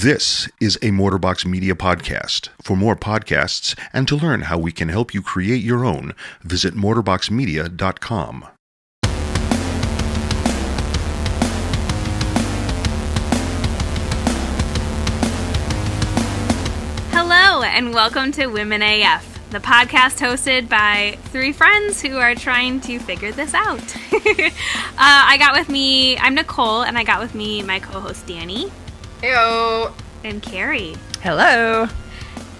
This is a Motorbox Media podcast. For more podcasts and to learn how we can help you create your own, visit motorboxmedia.com. Hello, and welcome to Women AF, the podcast hosted by three friends who are trying to figure this out. I'm Nicole, and I got with me my co-host Danny. Heyo. And Carrie. Hello.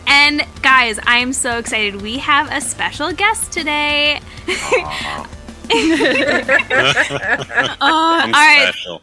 And guys, I'm so excited. We have a special guest today. I'm all right. special.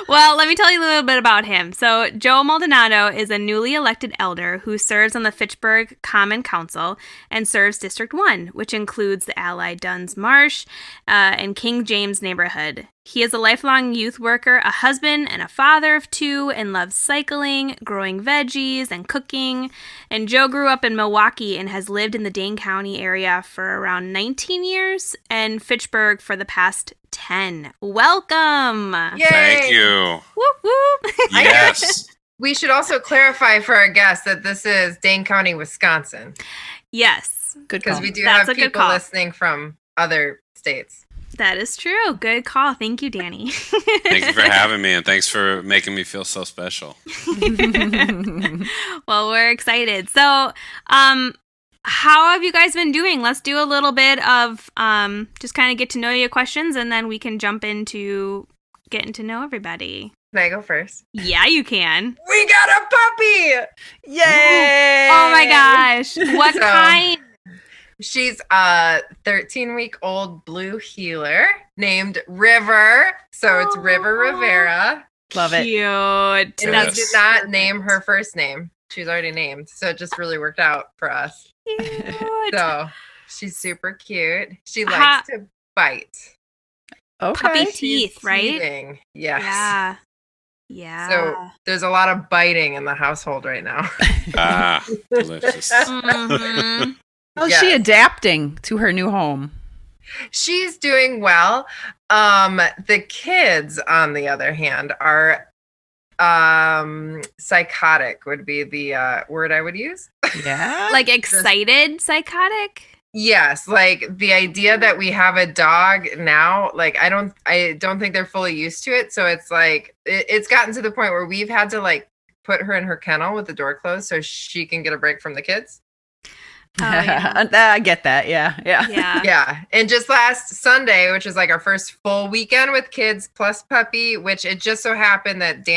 Well, let me tell you a little bit about him. So, Joe Maldonado is a newly elected elder who serves on the Fitchburg Common Council and serves District 1, which includes the Allied Duns Marsh and King James neighborhood. He is a lifelong youth worker, a husband and a father of two, and loves cycling, growing veggies, and cooking. And Joe grew up in Milwaukee and has lived in the Dane County area for around 19 years and Fitchburg for the past 10. Welcome! Yay. Thank you. Whoop, whoop. Yes. We should also clarify for our guests that this is Dane County, Wisconsin, Yes, Good call. because we do That's a have good people call. listening from other states. that is true. Good call. Thank you, Danny. Thank you for having me, and thanks for making me feel so special. Well, we're excited. So, how have you guys been doing? Let's do a little bit of just kind of get to know you questions, and then we can jump into getting to know everybody. Can I go first? Yeah, you can. We got a puppy! Yay! Oh my gosh. What So- kind? She's a 13-week-old blue healer named River. So it's River Rivera. Love it. Cute. And we Yes. did not name her first name. She's already named. So it just really worked out for us. Cute. So she's super cute. She Ha- likes to bite. Okay. Puppy She's teeth, right? teething. Yes. Yeah. Yeah. So there's a lot of biting in the household right now. Ah, delicious. Mhm. How's Yes. she adapting to her new home? She's doing well. The kids, on the other hand, are psychotic would be the word I would use. Yeah. Like excited, psychotic? Yes, like the idea that we have a dog now, like I don't think they're fully used to it. So it's like it's gotten to the point where we've had to like put her in her kennel with the door closed so she can get a break from the kids. Oh, yeah. I get that. Yeah. Yeah. Yeah. And just last Sunday, which is like our first full weekend with kids plus puppy, which it just so happened that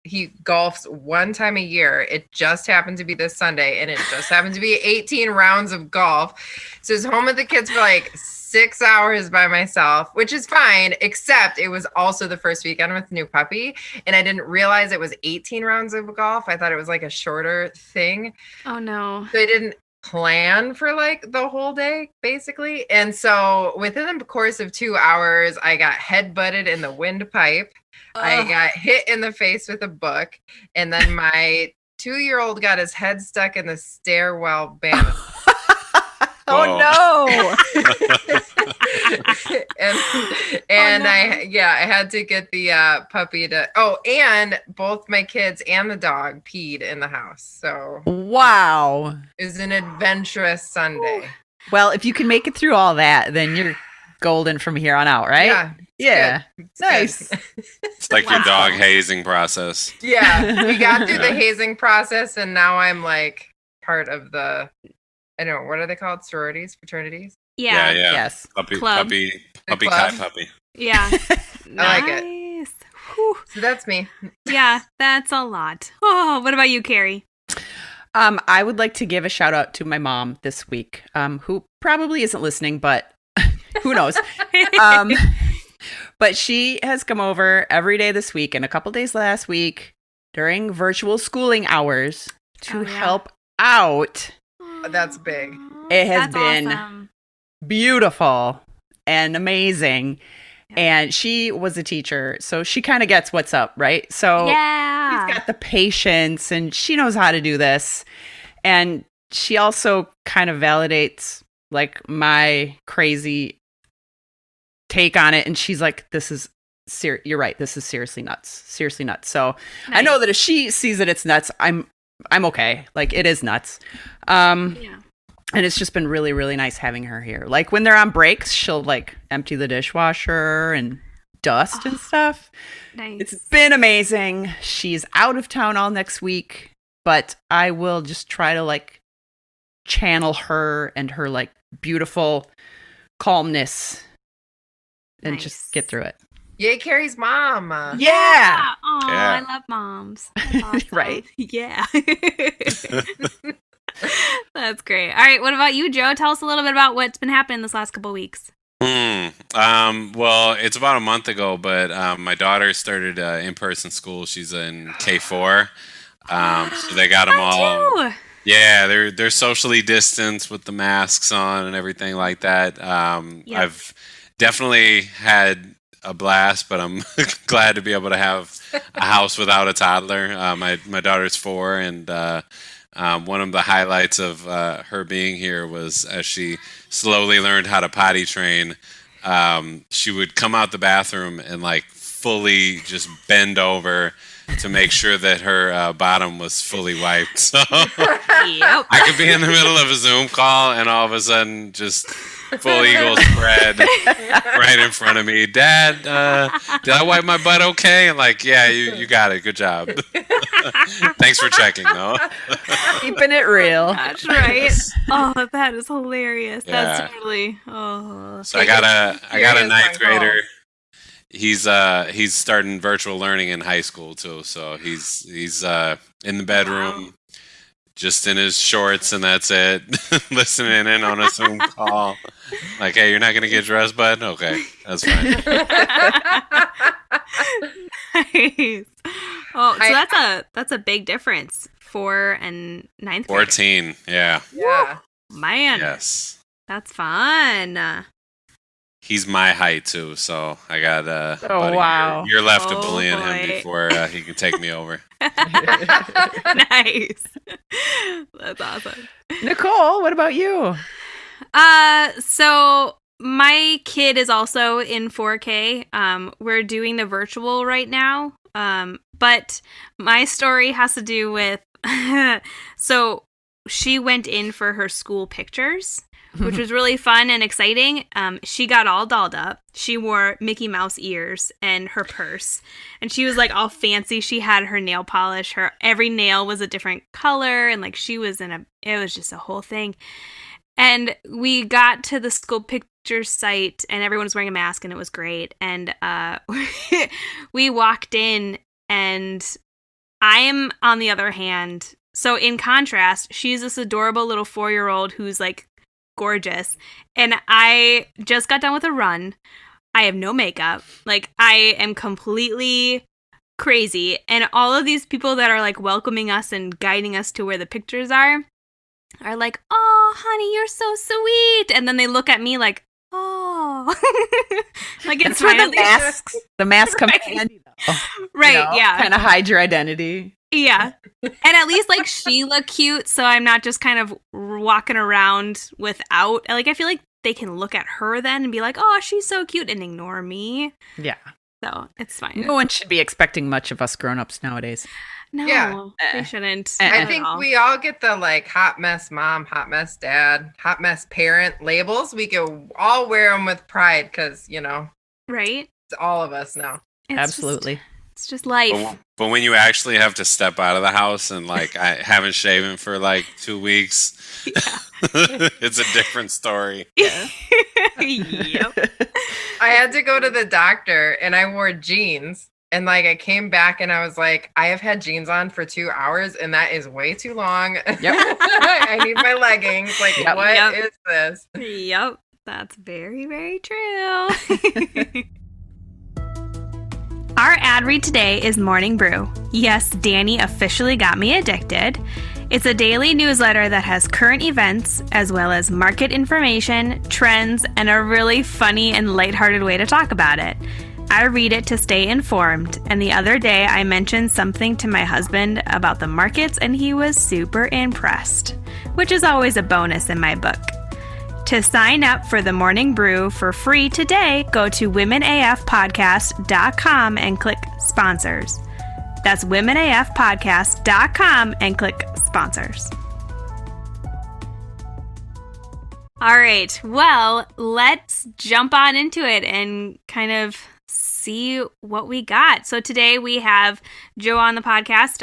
he golfs one time a year. It just happened to be this Sunday, and it just happened to be 18 rounds of golf. So I was home with the kids for like 6 hours by myself, which is fine, except it was also the first weekend with new puppy. And I didn't realize it was 18 rounds of golf. I thought it was like a shorter thing. Oh no. So I didn't plan for like the whole day basically, and so within the course of 2 hours I got head-butted in the windpipe. I got hit in the face with a book, and then my 2-year-old got his head stuck in the stairwell banister. Oh no. and no. I had to get the puppy to and both my kids and the dog peed in the house, so Wow. it was an adventurous Sunday. Well, if you can make it through all that, then you're golden from here on out, right? Yeah. Yeah. It's Nice. good. It's like your dog hazing process. Yeah, we got through the Yeah. hazing process, and now I'm like part of the, I don't know, what are they called? Sororities, fraternities? Yeah. Yeah. Yes. Puppy, Club. puppy, puppy, club. cat puppy. Yeah. I like it. Nice. Whew. So that's me. Yeah, that's a lot. Oh, what about you, Carrie? I would like to give a shout out to my mom this week, who probably isn't listening, but who knows? But she has come over every day this week and a couple days last week during virtual schooling hours to Oh, yeah. help out. That's big. It has That's been awesome. beautiful and amazing. Yeah. And she was a teacher, so she kind of gets what's up, right? So Yeah. she's got the patience and she knows how to do this. And she also kind of validates like my crazy take on it. And she's like, this is you're right. This is seriously nuts. Seriously nuts. So I know that if she sees that it's nuts, I'm okay. Like, it is nuts. Yeah. And it's just been really, really nice having her here. Like, when they're on breaks, she'll like empty the dishwasher and dust and stuff. Nice. It's been amazing. She's out of town all next week, but I will just try to like channel her and her like beautiful calmness and just get through it. Yay, Carrie's mom. Yeah. Oh, Yeah. I love moms. That's awesome. Right. Yeah. That's great. All right. What about you, Joe? Tell us a little bit about what's been happening this last couple of weeks. Well, it's about a month ago, but my daughter started in-person school. She's in K4. So they got them all. Too. Yeah, they're socially distanced with the masks on and everything like that. Yep. I've definitely had a blast, but I'm glad to be able to have a house without a toddler. My daughter's 4, and one of the highlights of her being here was as she slowly learned how to potty train. She would come out the bathroom and like fully just bend over to make sure that her bottom was fully wiped. So Yep. I could be in the middle of a Zoom call and all of a sudden just full eagle spread right in front of me. Dad, did I wipe my butt okay? And like, yeah, you got it. Good job. Thanks for checking, though. Keeping it real. That's right. Oh, that is hilarious. Yeah. That's totally. Oh. So I got a Serious 9th phone grader. calls. He's starting virtual learning in high school too. So he's in the bedroom, just in his shorts, and that's it. Listening in on a Zoom call. Like, hey, you're not gonna get dressed, bud? Okay, that's fine. Nice. Oh, so that's a big difference. 4 and 9th grade. 14. Yeah. Yeah. Man, Yes. that's fun. He's my height too, so I got about a wow. year left Oh, of bullying him boy. before he can take me over. Nice. That's awesome. Nicole, what about you? So my kid is also in 4K. We're doing the virtual right now. But my story has to do with so she went in for her school pictures, which was really fun and exciting. She got all dolled up. She wore Mickey Mouse ears and her purse. And she was like all fancy. She had her nail polish. Her every nail was a different color. And like she was it was just a whole thing. And we got to the school picture site and everyone was wearing a mask and it was great. And we walked in and I'm on the other hand. So in contrast, she's this adorable little 4-year-old who's like gorgeous. And I just got done with a run. I have no makeup. Like I am completely crazy. And all of these people that are like welcoming us and guiding us to where the pictures are like, oh, honey, you're so sweet. And then they look at me like, oh. Like it's That's where finally the mask comes in handy, though. right, yeah. Kind of hide your identity. Yeah. And at least like she looked cute, so I'm not just kind of walking around without like I feel like they can look at her then and be like, "Oh, she's so cute," and ignore me. Yeah. So, it's fine. No one should be expecting much of us grown-ups nowadays. No, Yeah. they shouldn't. I at think all. we all get the like hot mess mom, hot mess dad, hot mess parent labels. We can all wear them with pride because, right? it's all of us now. It's Absolutely. It's just life. But when you actually have to step out of the house and like I haven't shaven for like 2 weeks, it's a different story. Yep. I had to go to the doctor and I wore jeans. And like I came back and I was like, I have had jeans on for 2 hours and that is way too long. Yep. I need my leggings. Like, Yep. what is this? Yep. That's very, very true. Our ad read today is Morning Brew. Yes, Danny officially got me addicted. It's a daily newsletter that has current events, as well as market information, trends, and a really funny and lighthearted way to talk about it. I read it to stay informed, and the other day I mentioned something to my husband about the markets, and he was super impressed, which is always a bonus in my book. To sign up for the Morning Brew for free today, go to womenafpodcast.com and click sponsors. That's womenafpodcast.com and click sponsors. All right, well, let's jump on into it and kind of see what we got. So today we have Joe on the podcast.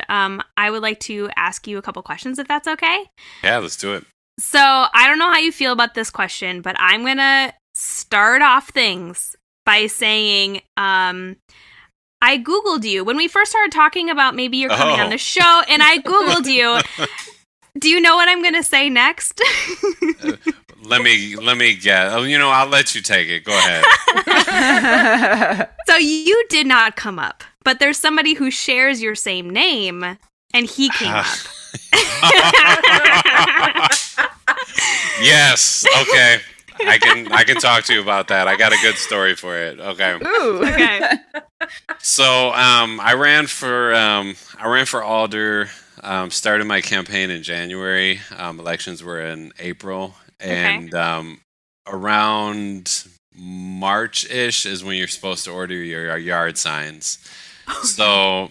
I would like to ask you a couple questions, if that's okay. Yeah, let's do it. So I don't know how you feel about this question, but I'm going to start off things by saying I Googled you. When we first started talking about maybe you're coming on the show, and I Googled you. Do you know what I'm going to say next? Let me guess. Oh, I'll let you take it. Go ahead. So you did not come up, but there's somebody who shares your same name, and he came up. Yes. Okay. I can talk to you about that. I got a good story for it. Okay. Ooh. Okay. So I ran for alder. Started my campaign in January. Elections were in April, and around March-ish is when you're supposed to order your yard signs. So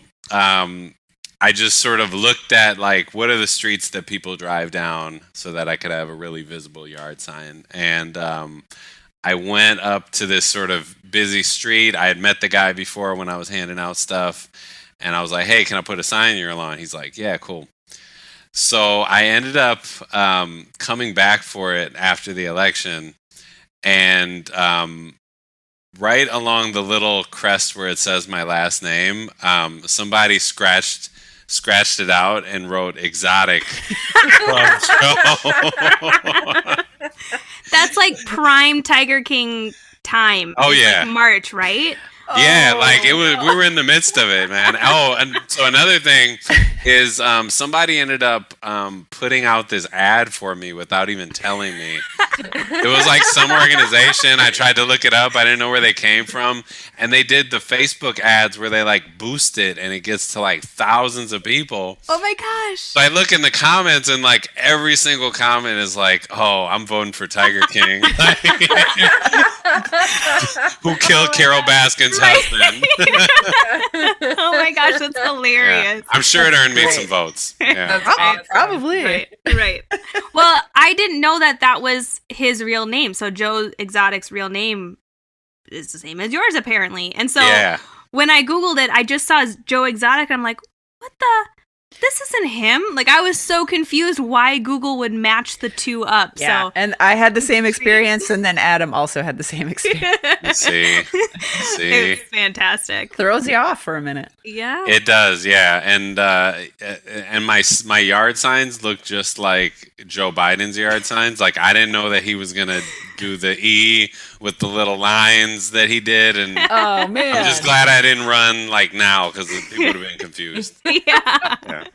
I just sort of looked at what are the streets that people drive down so that I could have a really visible yard sign. And I went up to this sort of busy street. I had met the guy before when I was handing out stuff. And I was like, hey, can I put a sign in your lawn? He's like, yeah, cool. So I ended up coming back for it after the election. And right along the little crest where it says my last name, somebody scratched it out and wrote exotic from Joe. That's like prime Tiger King time. Oh, yeah. March, right? Yeah, we were in the midst of it, man. Oh, and so another thing is somebody ended up putting out this ad for me without even telling me. It was like some organization. I tried to look it up. I didn't know where they came from. And they did the Facebook ads where they boost it and it gets to thousands of people. Oh my gosh. So I look in the comments and every single comment is oh, I'm voting for Tiger King. Who killed Carol Baskin's husband? Oh my gosh, that's hilarious. Yeah. I'm sure it earned me some votes. Yeah. Probably. Right. Well, I didn't know that was his real name. So Joe Exotic's real name is the same as yours, apparently. And so when I Googled it, I just saw Joe Exotic. And I'm like, what the? This isn't him. I was so confused why Google would match the two up. Yeah, So and I had the same experience, and then Adam also had the same experience. See. It's fantastic. Throws you off for a minute. Yeah. It does, yeah. And my yard signs look just like Joe Biden's yard signs. I didn't know that he was gonna do the E with the little lines that he did, and Oh man, I'm just glad I didn't run now because people would have been confused. Yeah.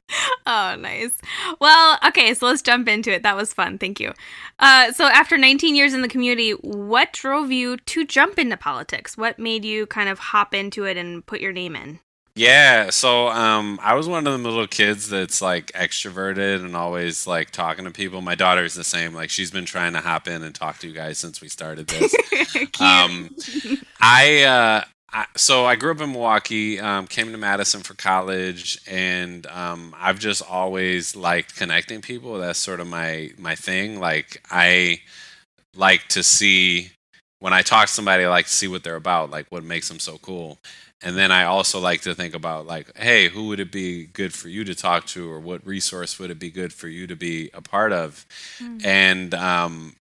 Oh, nice. Well, okay, so let's jump into it. That was fun. Thank you. So after 19 years in the community, what drove you to jump into politics? What made you kind of hop into it and put your name in? Yeah, so I was one of them little kids that's extroverted and always talking to people. My daughter's the same. She's been trying to hop in and talk to you guys since we started this. Cute. So I grew up in Milwaukee, came to Madison for college, and I've just always liked connecting people. That's sort of my thing. I like to see, when I talk to somebody, I like to see what they're about, what makes them so cool. And then I also like to think about hey, who would it be good for you to talk to, or what resource would it be good for you to be a part of? And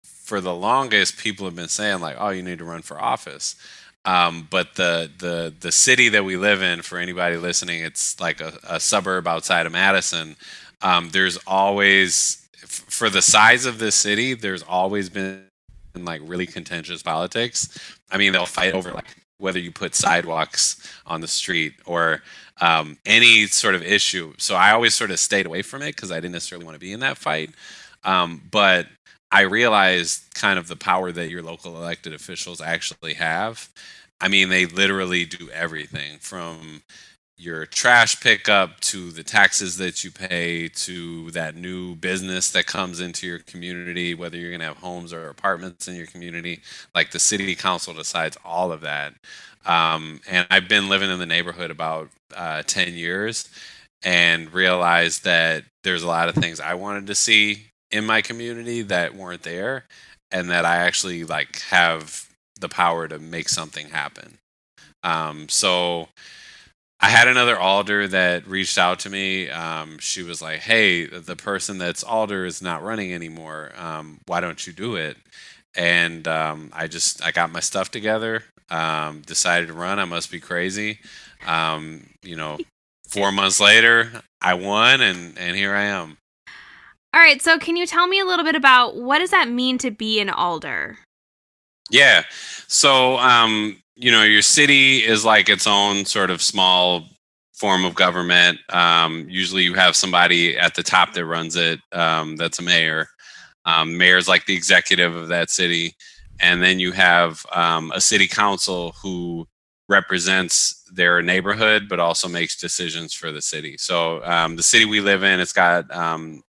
for the longest, people have been saying oh, you need to run for office. But the city that we live in, for anybody listening, it's a suburb outside of Madison. There's always, for the size of this city, there's always been really contentious politics. I mean, they'll fight over whether you put sidewalks on the street or any sort of issue. So I always sort of stayed away from it because I didn't necessarily want to be in that fight. But I realized kind of the power that your local elected officials actually have. I mean, they literally do everything from your trash pickup to the taxes that you pay to that new business that comes into your community, whether you're going to have homes or apartments in your community. Like the city council decides all of that. And I've been living in the neighborhood about 10 years and realized that there's a lot of things I wanted to see in my community that weren't there, and that I actually like have the power to make something happen. So I had another alder that reached out to me. She was like, "Hey, the person that's alder is not running anymore. Why don't you do it?" And I got my stuff together, decided to run. I must be crazy. 4 months later, I won, and here I am. All right, so can you tell me a little bit about what does that mean to be an alder? Yeah. So, your city is like its own sort of small form of government. Usually you have somebody at the top that runs it. That's a mayor. Mayor's like the executive of that city. And then you have a city council who represents their neighborhood, but also makes decisions for the city. So the city we live in, it's got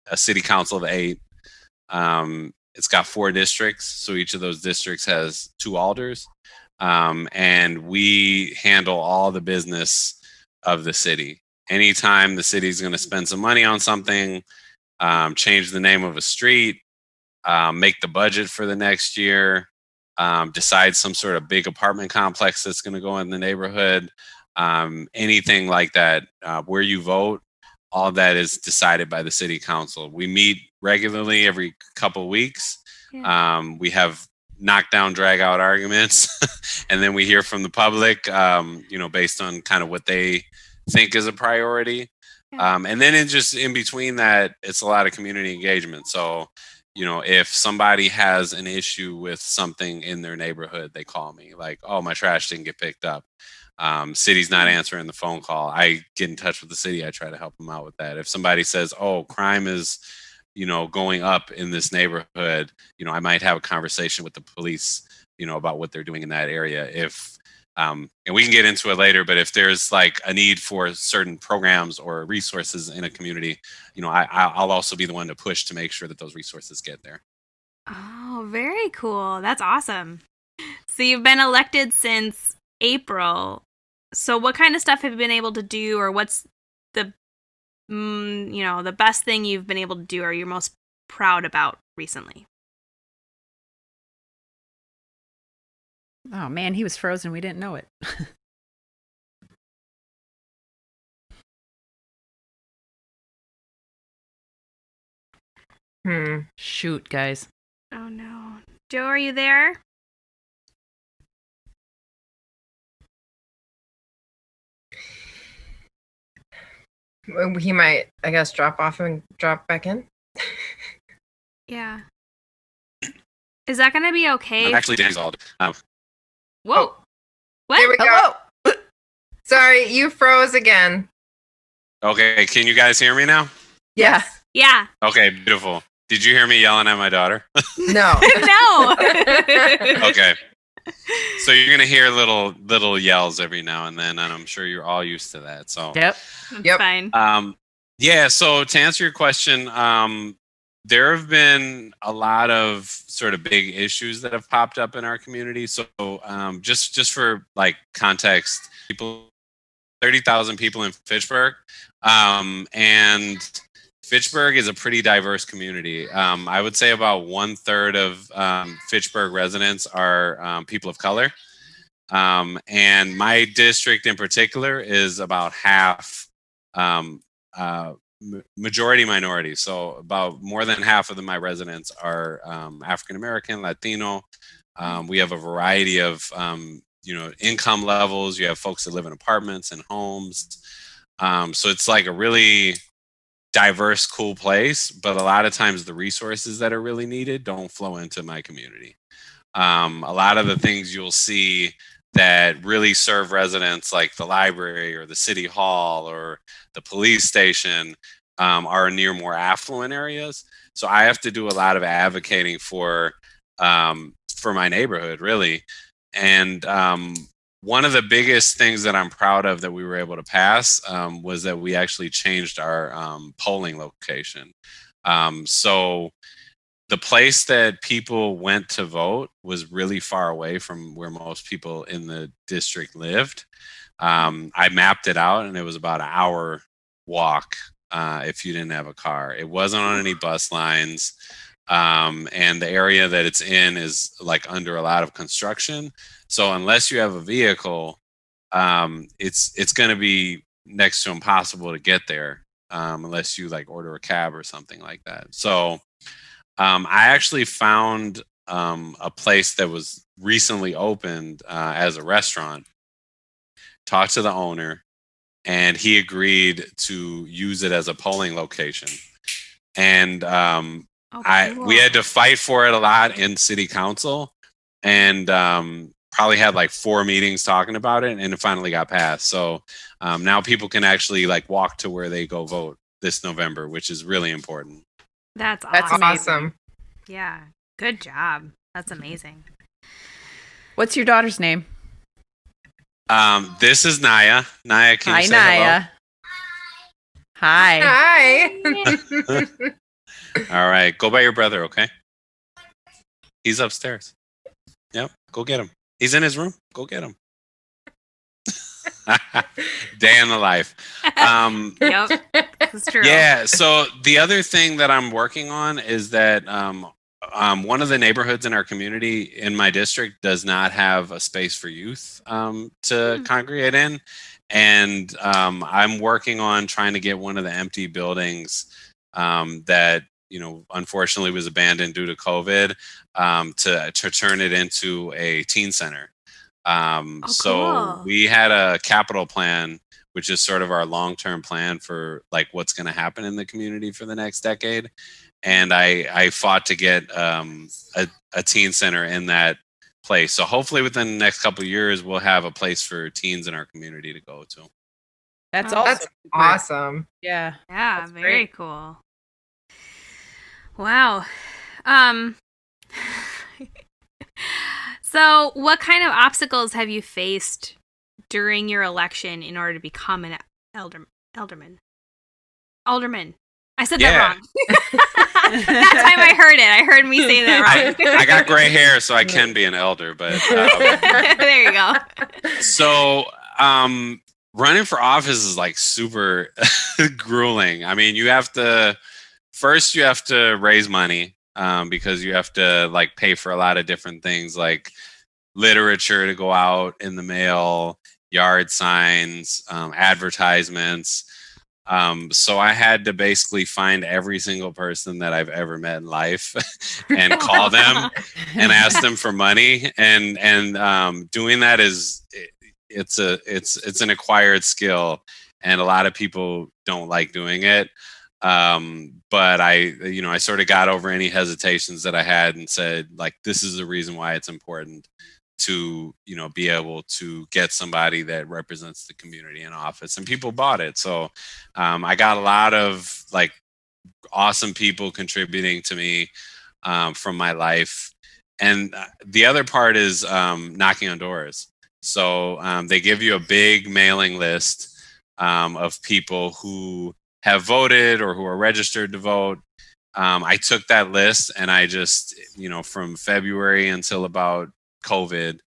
a city council of 8. It's got 4 districts, so each of those districts has 2 alders, and we handle all the business of the city. Anytime the city is going to spend some money on something, change the name of a street, make the budget for the next year, decide some sort of big apartment complex that's going to go in the neighborhood, anything like that, where you vote, all of that is decided by the city council. We meet regularly every couple of weeks. Yeah. We have knockdown, drag out arguments, and then we hear from the public, based on kind of what they think is a priority. Yeah. And then in between that, it's a lot of community engagement. So, if somebody has an issue with something in their neighborhood, they call me like, "Oh, my trash didn't get picked up. City's not answering the phone call." I get in touch with the city. I try to help them out with that. If somebody says, "Oh, crime is, going up in this neighborhood," I might have a conversation with the police, about what they're doing in that area. And we can get into it later, but if there's like a need for certain programs or resources in a community, I'll also be the one to push to make sure that those resources get there. Oh, very cool. That's awesome. So you've been elected since April. So what kind of stuff have you been able to do, or what's the the best thing you've been able to do or you're most proud about recently? Oh man, he was frozen. We didn't know it. Shoot, guys. Oh no. Joe, are you there? He might, I guess, drop off and drop back in. Yeah. Is that going to be okay? I'm actually Danny's alder. Whoa. Oh. What? There we go. Hello. Sorry, you froze again. Okay, can you guys hear me now? Yeah. Yeah. Okay, beautiful. Did you hear me yelling at my daughter? No. No. Okay. So you're gonna hear little yells every now and then, and I'm sure you're all used to that. So Yep. That's Yep. fine. yeah. So to answer your question, there have been a lot of sort of big issues that have popped up in our community. So just for like context, 30,000 people in Fitchburg, and Fitchburg is a pretty diverse community. I would say about 1/3 of Fitchburg residents are people of color. And my district in particular is about half majority minority. So about more than half of my residents are African American, Latino. We have a variety of income levels. You have folks that live in apartments and homes. So it's like a really diverse, cool place, but a lot of times the resources that are really needed don't flow into my community. A lot of the things you'll see that really serve residents, like the library or the city hall or the police station, are near more affluent areas. So I have to do a lot of advocating for my neighborhood, really. And one of the biggest things that I'm proud of that we were able to pass was that we actually changed our polling location. So the place that people went to vote was really far away from where most people in the district lived. I mapped it out, and it was about an hour walk if you didn't have a car. It wasn't on any bus lines, and the area that it's in is like under a lot of construction. So unless you have a vehicle, it's going to be next to impossible to get there unless you like order a cab or something like that. So I actually found a place that was recently opened as a restaurant, talked to the owner, and he agreed to use it as a polling location. And we had to fight for it a lot in city council, and probably had like 4 meetings talking about it, and it finally got passed. So now people can actually like walk to where they go vote this November, which is really important. That's awesome. Yeah. Good job. That's amazing. What's your daughter's name? This is Naya. Naya, can you say Naya. Hi. Hi. All right. Go by your brother, okay? He's upstairs. Yep. Go get him. He's in his room. Go get him. Day in the life. Yep. That's true. Yeah. So the other thing that I'm working on is that one of the neighborhoods in our community in my district does not have a space for youth to congregate in. And I'm working on trying to get one of the empty buildings that, unfortunately was abandoned due to COVID to turn it into a teen center. So cool. we had a capital plan, which is sort of our long-term plan for like what's going to happen in the community for the next decade. And I fought to get a teen center in that place. So hopefully within the next couple of years, we'll have a place for teens in our community to go to. That's awesome. Yeah. Yeah, That's very great. cool. Wow. So what kind of obstacles have you faced during your election in order to become an alderman? I said that wrong. That time I heard it. I heard me say that wrong. I got gray hair, so I can be an elder, but there you go. So running for office is like super grueling. I mean, you have to raise money because you have to like pay for a lot of different things like literature to go out in the mail, yard signs, advertisements. So I had to basically find every single person that I've ever met in life and call them and ask them for money. And doing that it's an acquired skill, and a lot of people don't like doing it. But I sort of got over any hesitations that I had and said, like, this is the reason why it's important to, be able to get somebody that represents the community in office, and people bought it. So, I got a lot of like awesome people contributing to me, from my life. And the other part is, knocking on doors. So, they give you a big mailing list, of people who have voted or who are registered to vote. I took that list and I just, from February until about COVID,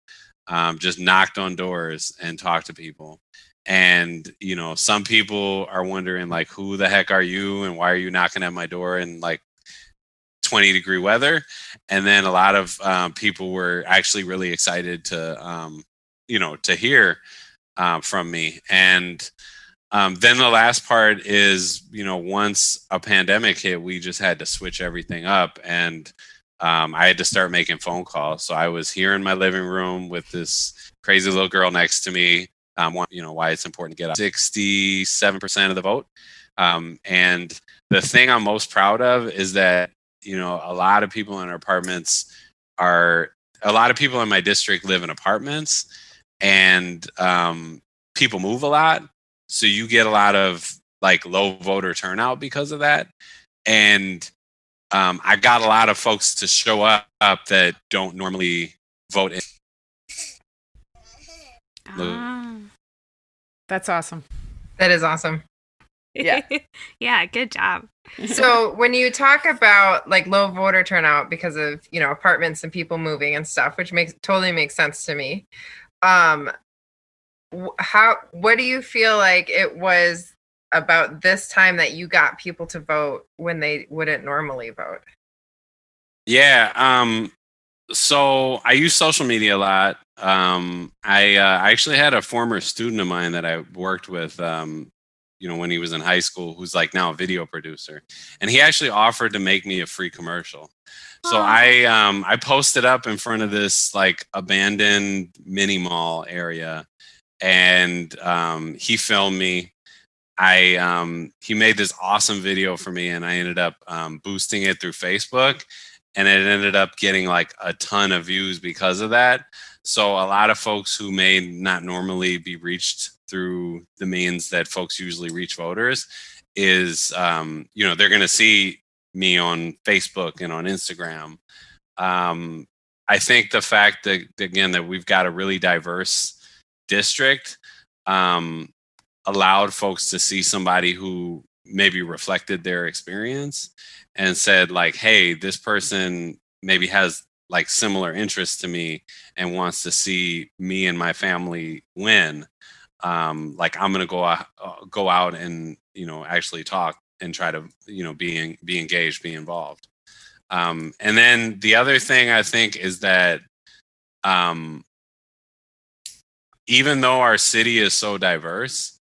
just knocked on doors and talked to people. And, some people are wondering like, who the heck are you? And why are you knocking at my door in like 20-degree weather? And then a lot of people were actually really excited to, to hear from me. And then the last part is, once a pandemic hit, we just had to switch everything up, and I had to start making phone calls. So I was here in my living room with this crazy little girl next to me. Why it's important to get 67% of the vote. And the thing I'm most proud of is that, a lot of people in our apartments a lot of people in my district live in apartments, and people move a lot. So you get a lot of like low voter turnout because of that. And I got a lot of folks to show up that don't normally vote in. Ah. That's awesome. That is awesome. Yeah. Yeah, good job. So when you talk about like low voter turnout because of, apartments and people moving and stuff, which totally makes sense to me. What do you feel like it was about this time that you got people to vote when they wouldn't normally vote? Yeah. So I use social media a lot. I actually had a former student of mine that I worked with, when he was in high school, who's like now a video producer, and he actually offered to make me a free commercial. So I posted up in front of this like abandoned mini mall area, and he filmed me. He made this awesome video for me, and I ended up boosting it through Facebook, and it ended up getting like a ton of views because of that. So a lot of folks who may not normally be reached through the means that folks usually reach voters is, they're going to see me on Facebook and on Instagram. I think the fact that, again, that we've got a really diverse district allowed folks to see somebody who maybe reflected their experience and said like, hey, this person maybe has like similar interests to me and wants to see me and my family win. Like I'm going to go out and, actually talk and try to, be engaged, be involved. And then the other thing I think is that even though our city is so diverse,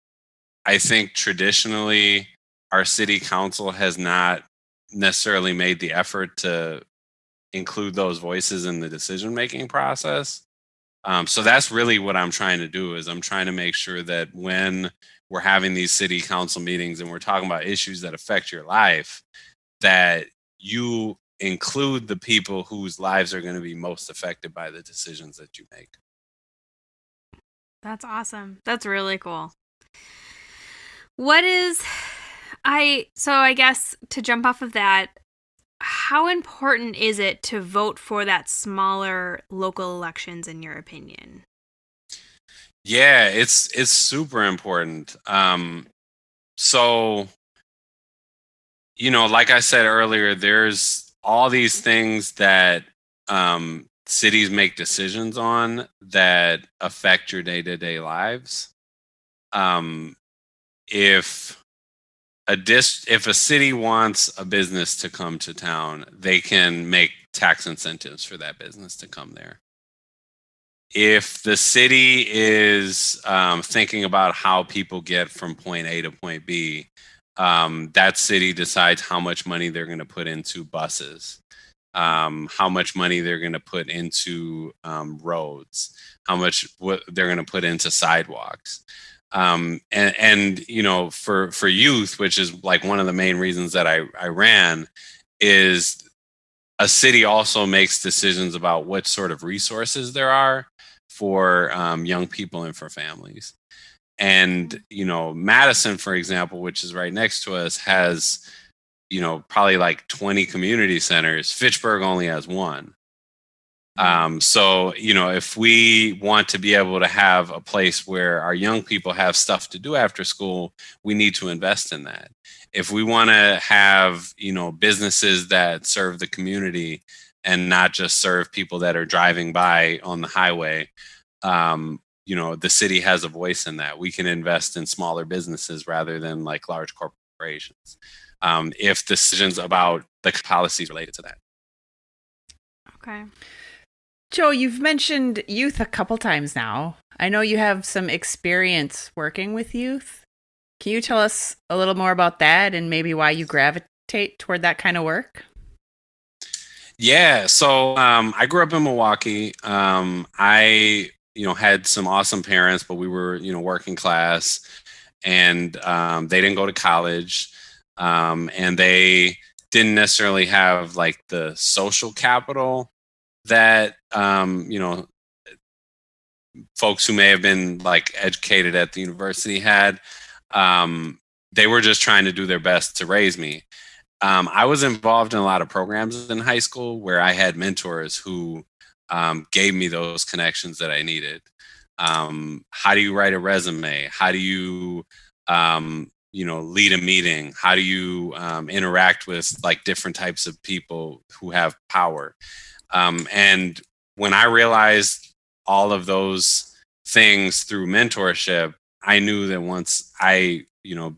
I think traditionally our city council has not necessarily made the effort to include those voices in the decision-making process. So that's really what I'm trying to do, is I'm trying to make sure that when we're having these city council meetings and we're talking about issues that affect your life, that you include the people whose lives are going to be most affected by the decisions that you make. That's awesome. That's really cool. So I guess to jump off of that, how important is it to vote for that smaller local elections in your opinion? Yeah, it's super important. So, like I said earlier, there's all these things that cities make decisions on that affect your day-to-day lives. If a city wants a business to come to town, they can make tax incentives for that business to come there. If the city is thinking about how people get from point A to point B, that city decides how much money they're going to put into buses, how much money they're going to put into roads, how much they're going to put into sidewalks. And for youth, which is like one of the main reasons that I ran, is a city also makes decisions about what sort of resources there are for young people and for families. And Madison, for example, which is right next to us, has probably like 20 community centers. Fitchburg only has one. So, if we want to be able to have a place where our young people have stuff to do after school, we need to invest in that. If we want to have, businesses that serve the community and not just serve people that are driving by on the highway, the city has a voice in that. We can invest in smaller businesses rather than like large corporations. If decisions about the policies related to that. Okay. Joe, you've mentioned youth a couple times now. I know you have some experience working with youth. Can you tell us a little more about that and maybe why you gravitate toward that kind of work? Yeah, so I grew up in Milwaukee. I had some awesome parents, but we were working class, and they didn't go to college, and they didn't necessarily have like the social capital that folks who may have been like educated at the university had. They were just trying to do their best to raise me. I was involved in a lot of programs in high school where I had mentors who gave me those connections that I needed. How do you write a resume? How do you, lead a meeting? How do you interact with like different types of people who have power? And when I realized all of those things through mentorship, I knew that once I,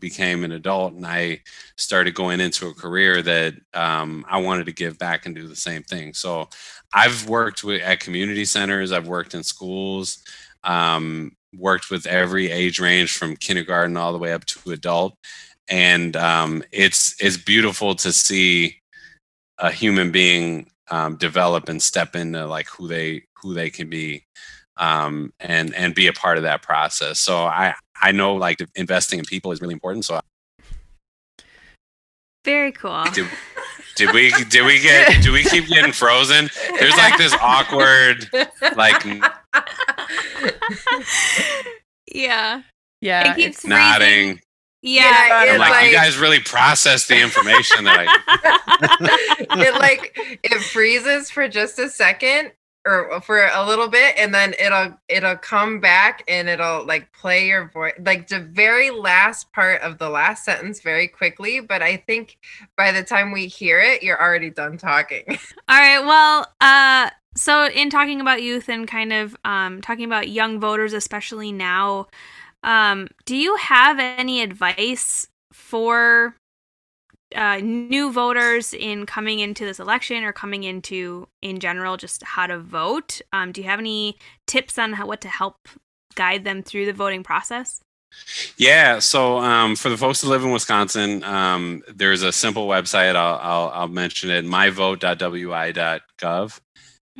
became an adult and I started going into a career that I wanted to give back and do the same thing. So I've worked at community centers. I've worked in schools, worked with every age range from kindergarten all the way up to adult. And it's beautiful to see a human being develop and step into like who they can be, and be a part of that process. So I know like investing in people is really important. So Very cool. do we keep getting frozen? There's like this awkward like Yeah. Yeah. It keeps nodding. freezing. Yeah. Yeah, I'm like, like- you guys really process the information that it freezes for just a second or for a little bit, and then it'll come back and it'll like play your voice, like the very last part of the last sentence very quickly. But I think by the time we hear it, you're already done talking. All right. Well, so in talking about youth and kind of talking about young voters, especially now, do you have any advice for new voters in coming into this election or coming into, in general, just how to vote? Do you have any tips on what to help guide them through the voting process? Yeah. So for the folks that live in Wisconsin, there's a simple website. I'll mention it: myvote.wi.gov.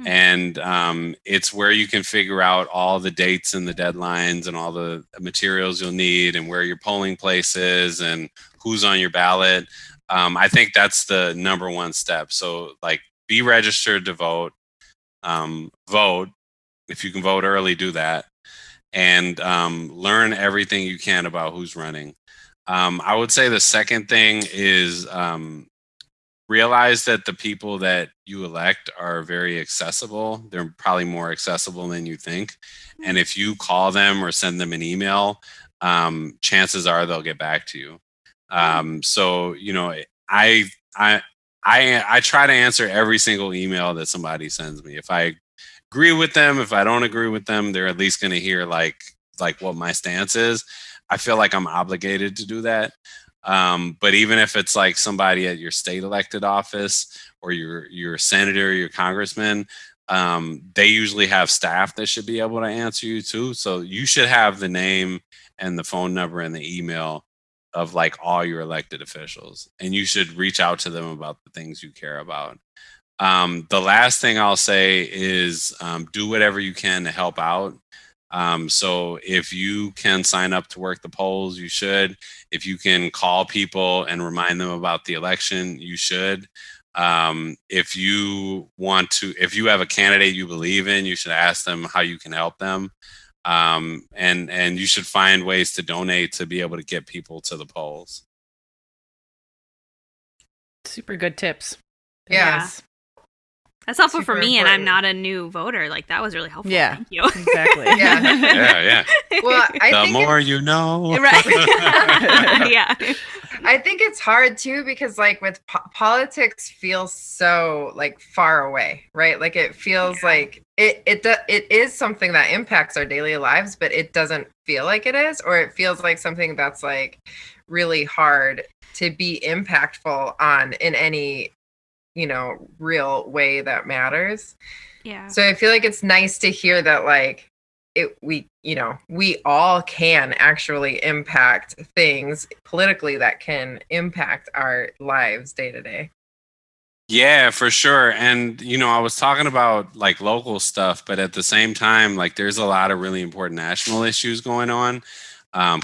And it's where you can figure out all the dates and the deadlines and all the materials you'll need and where your polling place is and who's on your ballot. I think that's the number one step. So like, be registered to vote. Vote. If you can vote early, do that. And learn everything you can about who's running. I would say the second thing is realize that the people that you elect are very accessible. They're probably more accessible than you think. And if you call them or send them an email, chances are they'll get back to you. So, I try to answer every single email that somebody sends me. If I agree with them, if I don't agree with them, they're at least going to hear like what my stance is. I feel like I'm obligated to do that. But even if it's like somebody at your state elected office or your senator, or your congressman, they usually have staff that should be able to answer you too. So you should have the name and the phone number and the email of like all your elected officials, and you should reach out to them about the things you care about. The last thing I'll say is do whatever you can to help out. So if you can sign up to work the polls, you should. If you can call people and remind them about the election, you should. If you have a candidate you believe in, you should ask them how you can help them. And you should find ways to donate to be able to get people to the polls. Super good tips. Yeah. Yes. That's helpful Super for me, and I'm important. not a new voter. Like, that was really helpful. Yeah. Thank you. Exactly. Yeah. Yeah. Well, I The think more you know. Right. Yeah. I think it's hard too, because like with politics feels so like far away, right? Like it feels like it is something that impacts our daily lives, but it doesn't feel like it is, or it feels like something that's like really hard to be impactful on in any, real way that matters. Yeah. So I feel like it's nice to hear that like we all can actually impact things politically that can impact our lives day to day. Yeah, for sure. And, I was talking about like local stuff, but at the same time, like there's a lot of really important national issues going on.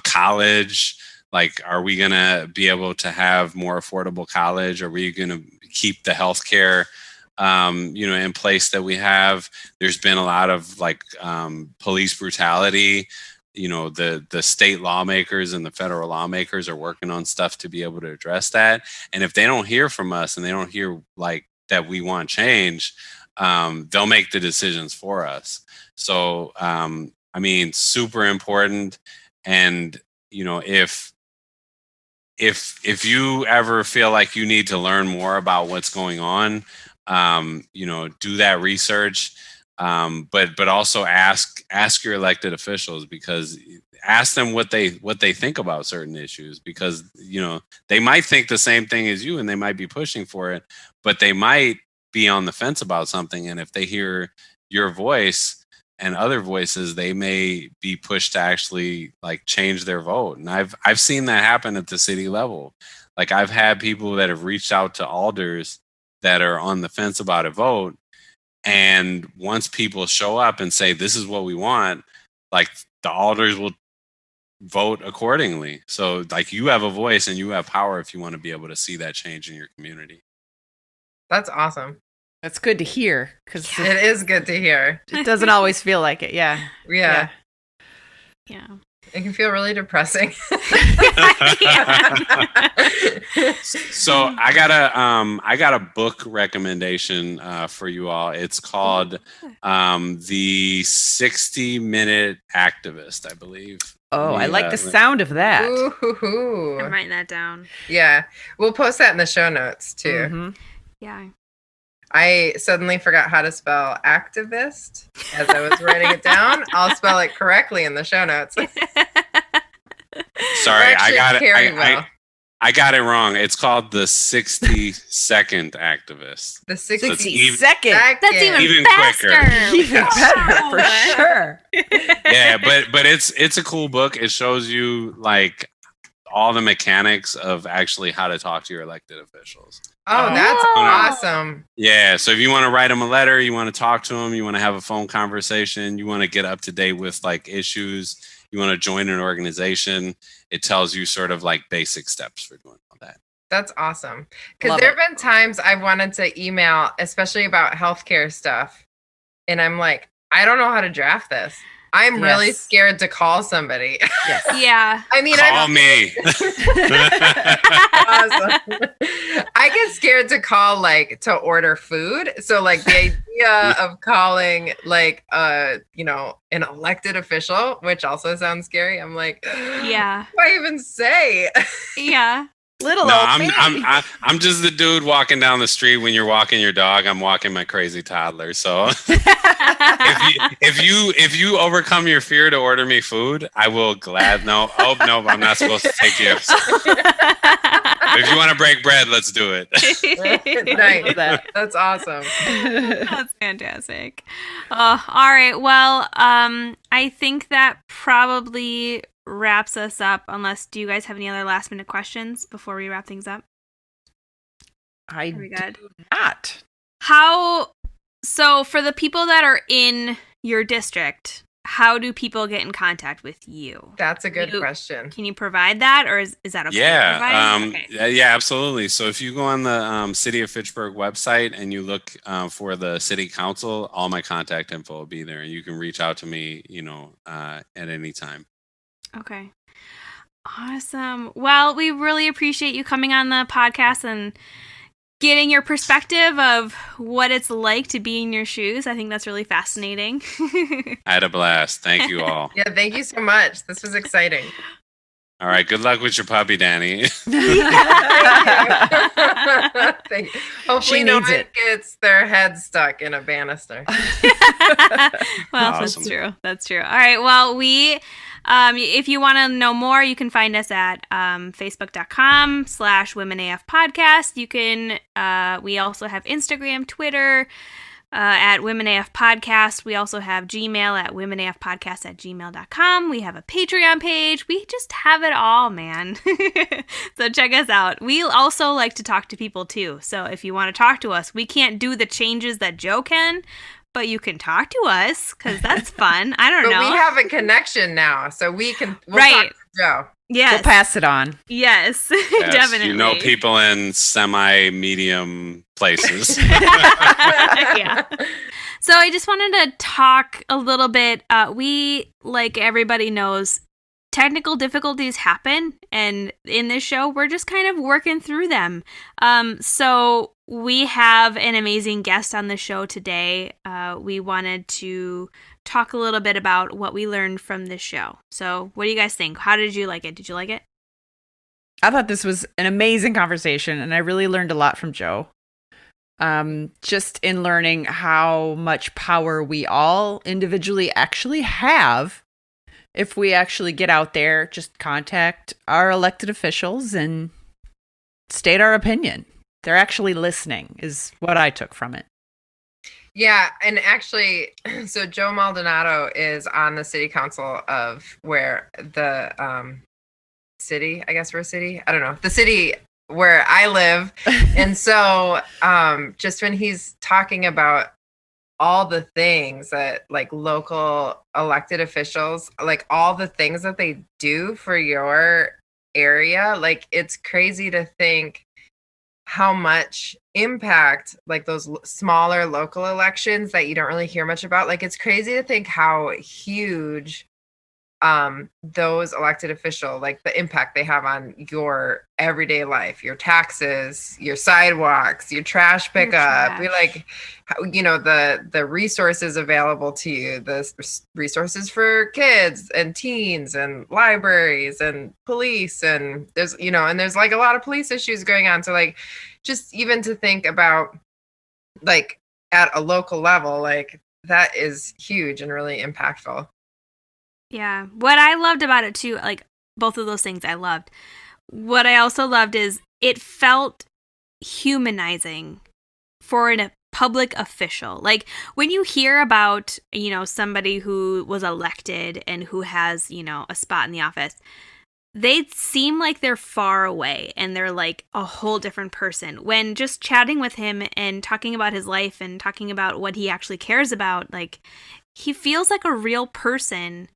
College, like, are we going to be able to have more affordable college? Are we going to keep the healthcare, in place that we have? There's been a lot of like police brutality. The state lawmakers and the federal lawmakers are working on stuff to be able to address that. And if they don't hear from us and they don't hear like that we want change, they'll make the decisions for us. So I mean, super important. And, you know, if you ever feel like you need to learn more about what's going on, you know, do that research. But also ask your elected officials, because ask them what they think about certain issues, because, you know, they might think the same thing as you and they might be pushing for it, but they might be on the fence about something. And if they hear your voice and other voices, they may be pushed to actually like change their vote. And I've seen that happen at the city level. Like, I've had people that have reached out to alders that are on the fence about a vote. And once people show up and say, this is what we want, like, the alders will vote accordingly. So like, you have a voice and you have power if you want to be able to see that change in your community. That's awesome. That's good to hear, because It is good to hear. it doesn't always feel like it. Yeah. Yeah. Yeah. It can feel really depressing. So I got a book recommendation for you all. It's called The 60-Minute Activist, I believe. Oh, I like the sound of that. Ooh. I'm writing that down. Yeah. We'll post that in the show notes too. Mhm. Yeah. I suddenly forgot how to spell activist as I was writing it down. I'll spell it correctly in the show notes. Sorry, That I should got it. carry well. I got it wrong. It's called The 60-Second Activist. The So it's 60 even- Second. That's even Even faster. quicker. Even better, for sure. Yeah, but it's a cool book. It shows you like all the mechanics of actually how to talk to your elected officials. Oh, that's Oh. awesome. Yeah, so if you want to write them a letter, you want to talk to them, you want to have a phone conversation, you want to get up to date with like issues, you want to join an organization, it tells you sort of like basic steps for doing all that. That's awesome. Because Love there it. have been times I've wanted to email, especially about healthcare stuff. And I'm like, I don't know how to draft this. I'm really Yes. scared to call somebody. Yes. Yeah. I mean, Call me. Awesome. I get scared to call, like, to order food. So like the idea of calling like you know, an elected official, which also sounds scary. I'm like, Yeah. what do I even say? Yeah. Little No, old me. I'm just the dude walking down the street when you're walking your dog. I'm walking my crazy toddler. So if you overcome your fear to order me food, I will no, I'm not supposed to take gifts. If you want to break bread, let's do it. Nice. that. That's awesome. That's fantastic. All right. Well, I think that probably wraps us up, unless do you guys have any other last minute questions before we wrap things up? I Are we good? do not. So for the people that are in your district, how do people get in contact with you? That's a good You- question. Can you provide that, or is that okay? to Yeah, provide? Okay. yeah, absolutely. So if you go on the City of Fitchburg website and you look for the City Council, all my contact info will be there, and you can reach out to me, you know, at any time. Okay. Awesome. Well, we really appreciate you coming on the podcast and getting your perspective of what it's like to be in your shoes. I think that's really fascinating. I had a blast. Thank you all. Yeah, thank you so much. This was exciting. All right, good luck with your puppy, Danny. Thank you. Hopefully She no needs one it. gets their head stuck in a banister. Well, Awesome. that's true. That's true. All right. Well, if you want to know more, you can find us at facebook.com/womenaf podcast. You can, we also have Instagram, Twitter, at womenaf podcast. We also have Gmail at womenafpodcast@gmail.com. We have a Patreon page. We just have it all, man. So check us out. We also like to talk to people too. So if you want to talk to us, we can't do the changes that Joe can, but you can talk to us because that's fun. I don't But know. we have a connection now, so we'll Right. talk to Joe. Yes. We'll pass it on. Yes. Yes, Definitely. You know people in semi-medium places. Yeah. So I just wanted to talk a little bit. We, like everybody knows, technical difficulties happen, and in this show, we're just kind of working through them. So we have an amazing guest on the show today. We wanted to talk a little bit about what we learned from this show. So what do you guys think? How did you like it? Did you like it? I thought this was an amazing conversation, and I really learned a lot from Joe. Just in learning how much power we all individually actually have if we actually get out there, just contact our elected officials and state our opinion. They're actually listening, is what I took from it. Yeah, and actually, so Joe Maldonado is on the city council of where the city, I guess we're a city, I don't know, the city where I live. And so just when he's talking about all the things that like local elected officials, like all the things that they do for your area, like it's crazy to think how much impact like those smaller local elections that you don't really hear much about. Like it's crazy to think how huge those elected officials, like the impact they have on your everyday life, your taxes, your sidewalks, your trash pickup, we like, you know, the resources available to you, the resources for kids and teens and libraries and police, and there's, you know, and there's like a lot of police issues going on. So like just even to think about like at a local level, like that is huge and really impactful. Yeah. What I loved about it too, like both of those things I loved. What I also loved is it felt humanizing for a public official. Like when you hear about, you know, somebody who was elected and who has, you know, a spot in the office, they seem like they're far away and they're like a whole different person. When just chatting with him and talking about his life and talking about what he actually cares about, like he feels like a real person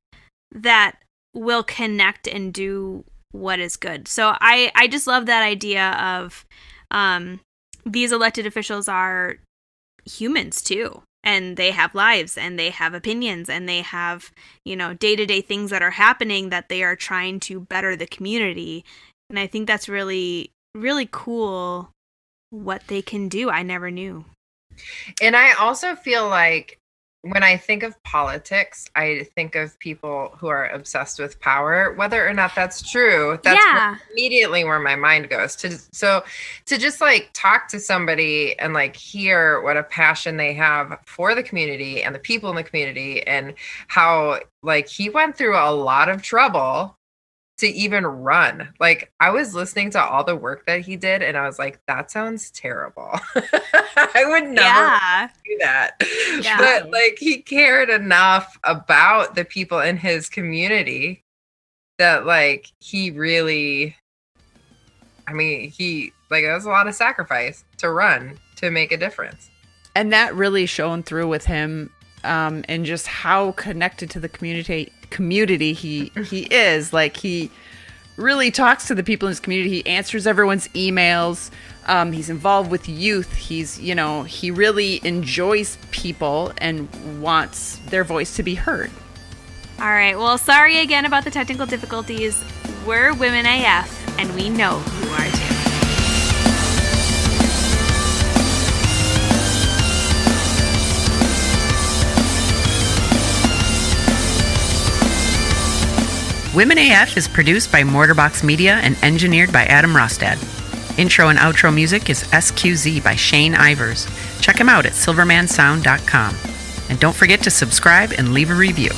that will connect and do what is good. So I just love that idea of these elected officials are humans too. And they have lives and they have opinions and they have, you know, day-to-day things that are happening that they are trying to better the community. And I think that's really, really cool what they can do. I never knew. And I also feel like when I think of politics, I think of people who are obsessed with power, whether or not that's true. That's immediately where my mind goes to. So to just like talk to somebody and like hear what a passion they have for the community and the people in the community and how like he went through a lot of trouble to even run. Like I was listening to all the work that he did and I was like, that sounds terrible. I would never do that. Yeah. But like he cared enough about the people in his community that like he really, I mean, he like, it was a lot of sacrifice to run to make a difference. And that really shone through with him and just how connected to the community he is. Like he really talks to the people in his community. He answers everyone's emails. He's involved with youth. He's, you know, he really enjoys people and wants their voice to be heard. All right. Well, sorry again about the technical difficulties. We're Women AF, and we know you are too. Women AF is produced by Mortarbox Media and engineered by Adam Rostad. Intro and outro music is SQZ by Shane Ivers. Check him out at silvermansound.com. And don't forget to subscribe and leave a review.